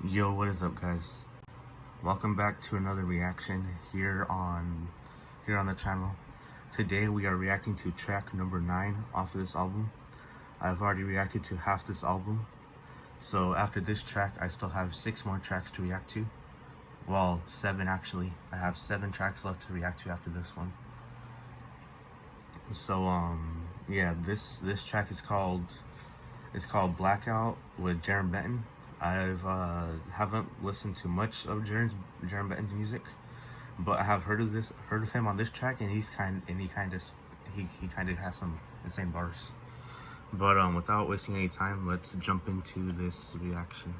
Yo, what is up, guys? Welcome back to another reaction here on the channel. Today we are reacting to track number 9 off of this album. I've already reacted to half this album, so after this track I still have 6 more tracks to react to. Well, 7 actually. I have 7 tracks left to react to after this one. So yeah, this track is called Blackout with Jarren Benton. I've haven't listened to much of Jarren Benton's music, but I have heard of him on this track, and he kind of has some insane bars. But without wasting any time, let's jump into this reaction.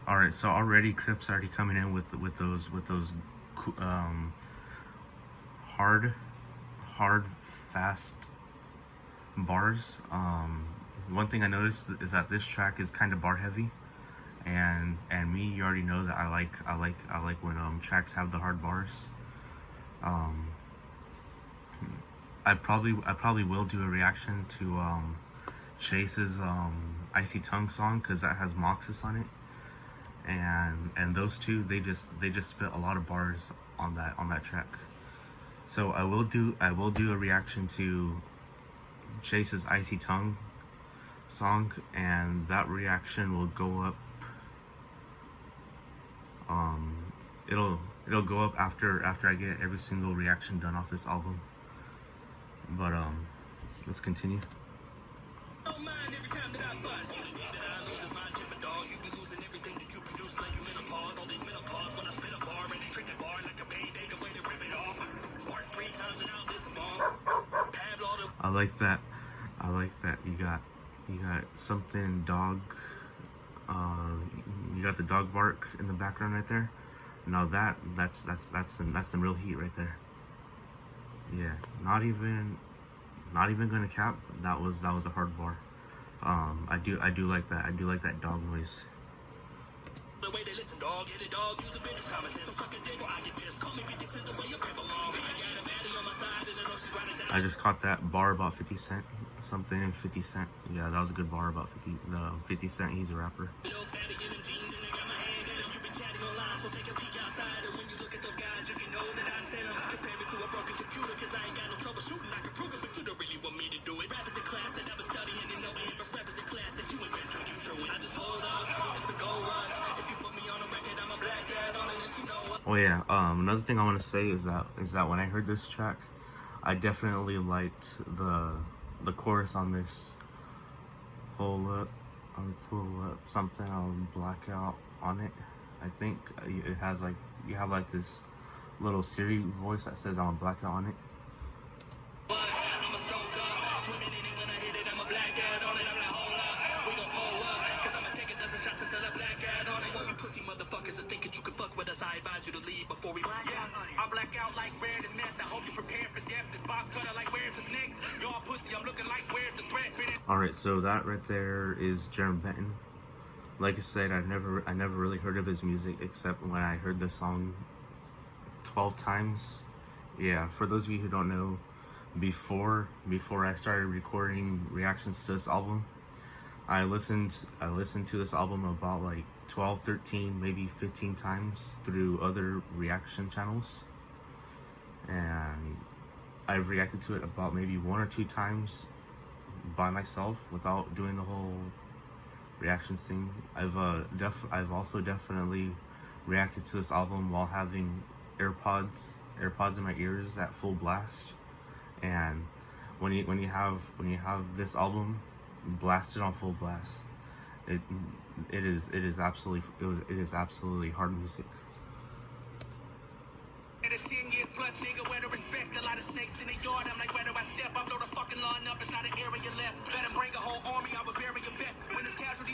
Alright, so already Crypt's already coming in with those hard fast bars. One thing I noticed is that this track is kind of bar heavy, and me, you already know that I like when tracks have the hard bars. I probably will do a reaction to Chase's Icy Tongue song, because that has Moxus on it, and those two, they just spit a lot of bars on that track. So I will do a reaction to Chase's Icy Tongue song, and that reaction will go up. It'll go up after I get every single reaction done off this album. But let's continue. I like that you got something dog. You got the dog bark in the background right there. Now that's some real heat right there. Yeah, not even gonna cap. That was a hard bar. I do like that. I do like that dog noise. I just caught that bar about 50 Cent, something in 50 Cent. Yeah, that was a good bar about 50 Cent. He's a rapper. Oh yeah, another thing I want to say is that when I heard this track, I definitely liked the chorus on this. Pull up, something on Blackout on it. I think it has you have this little Siri voice that says I'm a blackout on it. Motherfuckers are thinking you can fuck with us. I advise you to leave before we I black out like rare to death. I hope you prepare for death. This box cutter like where's his neck? Y'all pussy, I'm looking like where's the threat? Alright, so that right there is Jarren Benton. Like I said, I never really heard of his music except when I heard the song 12 times. Yeah, for those of you who don't know, before I started recording reactions to this album, I listened to this album about like 12, 13, maybe 15 times through other reaction channels, and I've reacted to it about maybe 1 or 2 times by myself without doing the whole reactions thing. I've also definitely reacted to this album while having AirPods in my ears at full blast, and when you have this album blasted on full blast, it is absolutely hard music. 10 years plus, nigga, where to respect? A lot of snakes in the yard. I'm like, where do I step? I blow the fucking lawn up. It's not an area left. Let him bring a whole army. I would bury your best. When it's casual.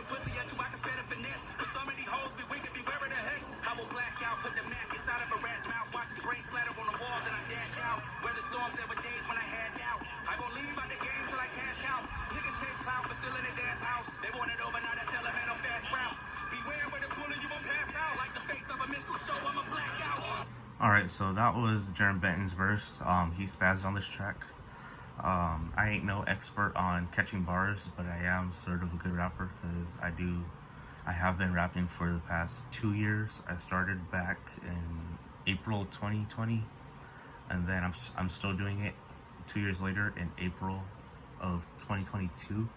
pussy at you, I can spit a finesse. With so many hoes, be wicked, beware of the hex. I will black out, put the Mac inside of a rat's mouth. Watch the brain splatter on the wall, then I dash out. Weather storms, there were days when I had doubt. I won't leave out the game till I cash out. Niggas chase clout, but still in the dance house. They want it overnight, I tell them ain't no fast route. Beware when the pulling, you won't pass out. Like the face of a missile show, I'm a blackout. Alright, so that was Jarren Benton's verse. He spazzed on this track. I ain't no expert on catching bars, but I am sort of a good rapper because I have been rapping for the past 2 years. I started back in April 2020, and then I'm still doing it 2 years later in April of 2022.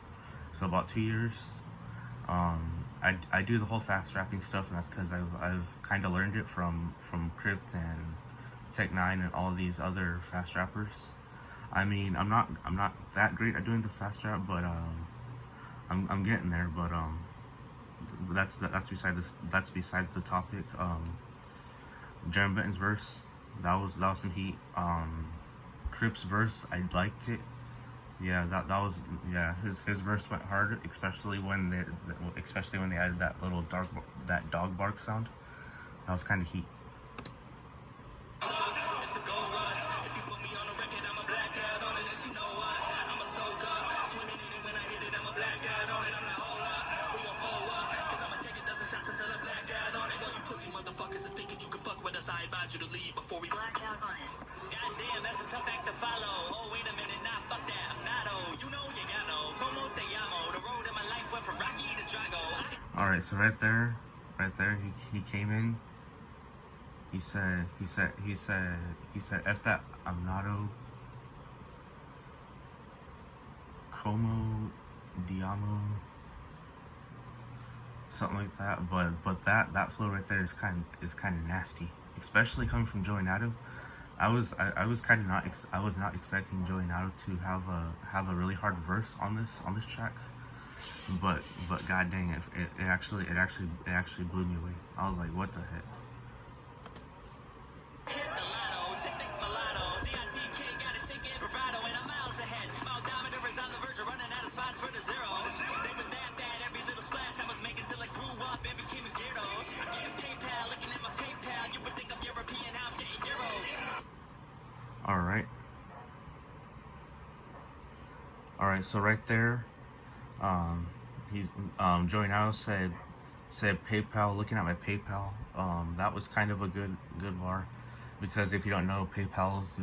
So about 2 years. I do the whole fast rapping stuff, and that's because I've kind of learned it from Crypt and Tech 9 and all these other fast rappers. I mean, I'm not that great at doing the fast rap, but I'm getting there. But that's besides the topic. Jarren Benton's verse, that was some heat. Crypt's verse, I liked it. Yeah, that was his verse went hard, especially when they added that little dog bark sound. That was kind of heat. I advise you to leave before we blackout on it. Goddamn, that's a tough act to follow. Oh, wait a minute, nah, fuck that. I'm Nato. You know you got no. Como te llamo. The road in my life went from Rocky to Drago. Alright, so right there, he came in. He said, F that, I'm Nato. Como diamo. Something like that, but that flow right there is kind of nasty, especially coming from Nato. I was not expecting Nato to have a really hard verse on this track, but god dang it actually blew me away. I was like, what the heck? Alright, so right there, he's Nato said PayPal, looking at my PayPal. That was kind of a good bar, because if you don't know, PayPal is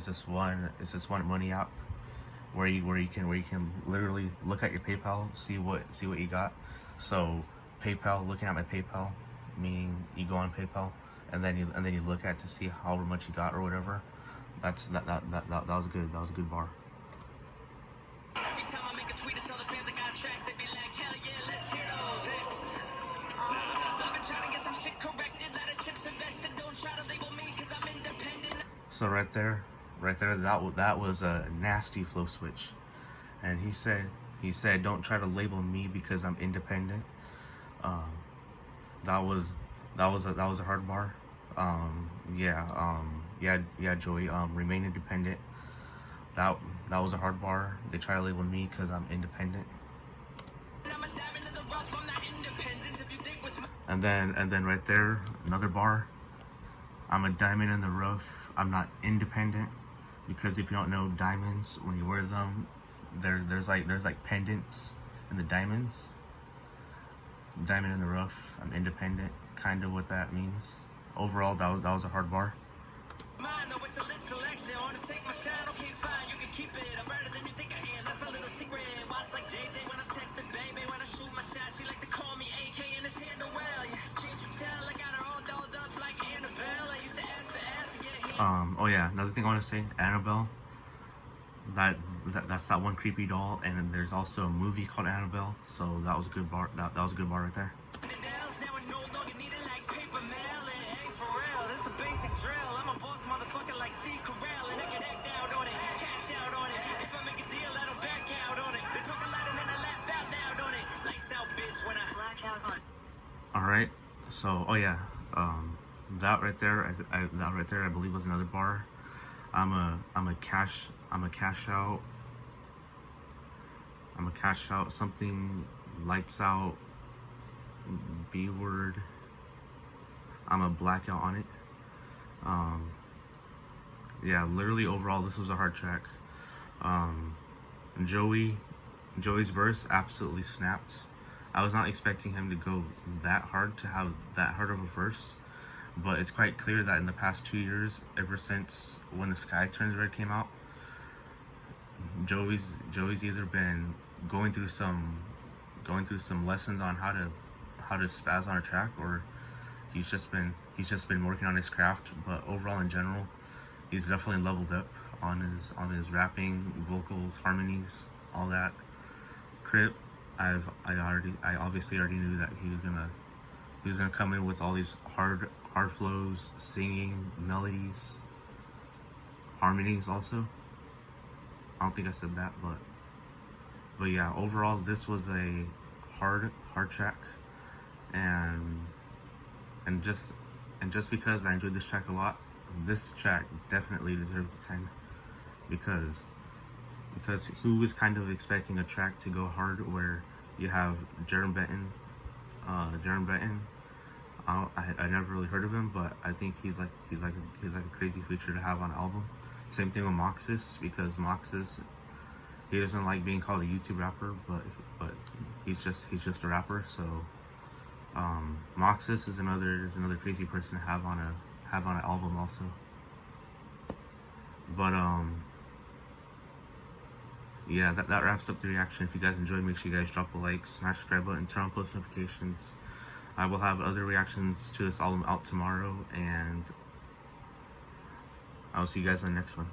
this one money app where you can literally look at your PayPal, see what you got. So PayPal, looking at my PayPal, meaning you go on PayPal and then you look at to see how much you got or whatever. That was good. That was a good bar. Every time I make a tweet and tell the fans I got tracks, they be like, hell yeah, let's hear those. I've been trying to get some shit corrected, lot of chips invested, don't try to label me cause I'm independent. So right there, that was a nasty flow switch. And he said, don't try to label me because I'm independent. That was a hard bar. Joey, remain independent. That was a hard bar. They try to label me because I'm independent. And then right there, another bar. I'm a diamond in the rough. I'm not independent, because if you don't know diamonds, when you wear them, there's like pendants in the diamonds. Diamond in the rough. I'm independent. Kind of what that means. Overall, that was a hard bar. Oh yeah, another thing I want to say, Annabelle. That's that one creepy doll, and there's also a movie called Annabelle. So that was a good bar. That was a good bar right there. Alright, so that right there, I believe was another bar. I'm a cash out something Lights Out, B Word. I'm a Blackout on it. Yeah, literally overall this was a hard track. Joey's verse absolutely snapped. I was not expecting him to go that hard, to have that hard of a verse, but it's quite clear that in the past 2 years, ever since When the Sky Turns Red came out, Joey's either been going through some lessons on how to spaz on a track, or he's just been working on his craft. But overall, in general, he's definitely leveled up on his rapping, vocals, harmonies, all that. Crypt, I obviously already knew that he was gonna come in with all these hard flows, singing, melodies, harmonies also. I don't think I said that, but yeah, overall this was a hard track, and just because I enjoyed this track a lot, this track definitely deserves a 10, because who was kind of expecting a track to go hard where you have Jarren Benton. I never really heard of him, but I think he's like a crazy feature to have on an album. Same thing with Moxis, because Moxis, he doesn't like being called a YouTube rapper, but he's just a rapper. So Moxis is another crazy person to have on an album also. But yeah, that wraps up the reaction. If you guys enjoyed, make sure you guys drop a like, smash the subscribe button, turn on post notifications. I will have other reactions to this album out tomorrow, and I'll see you guys on the next one.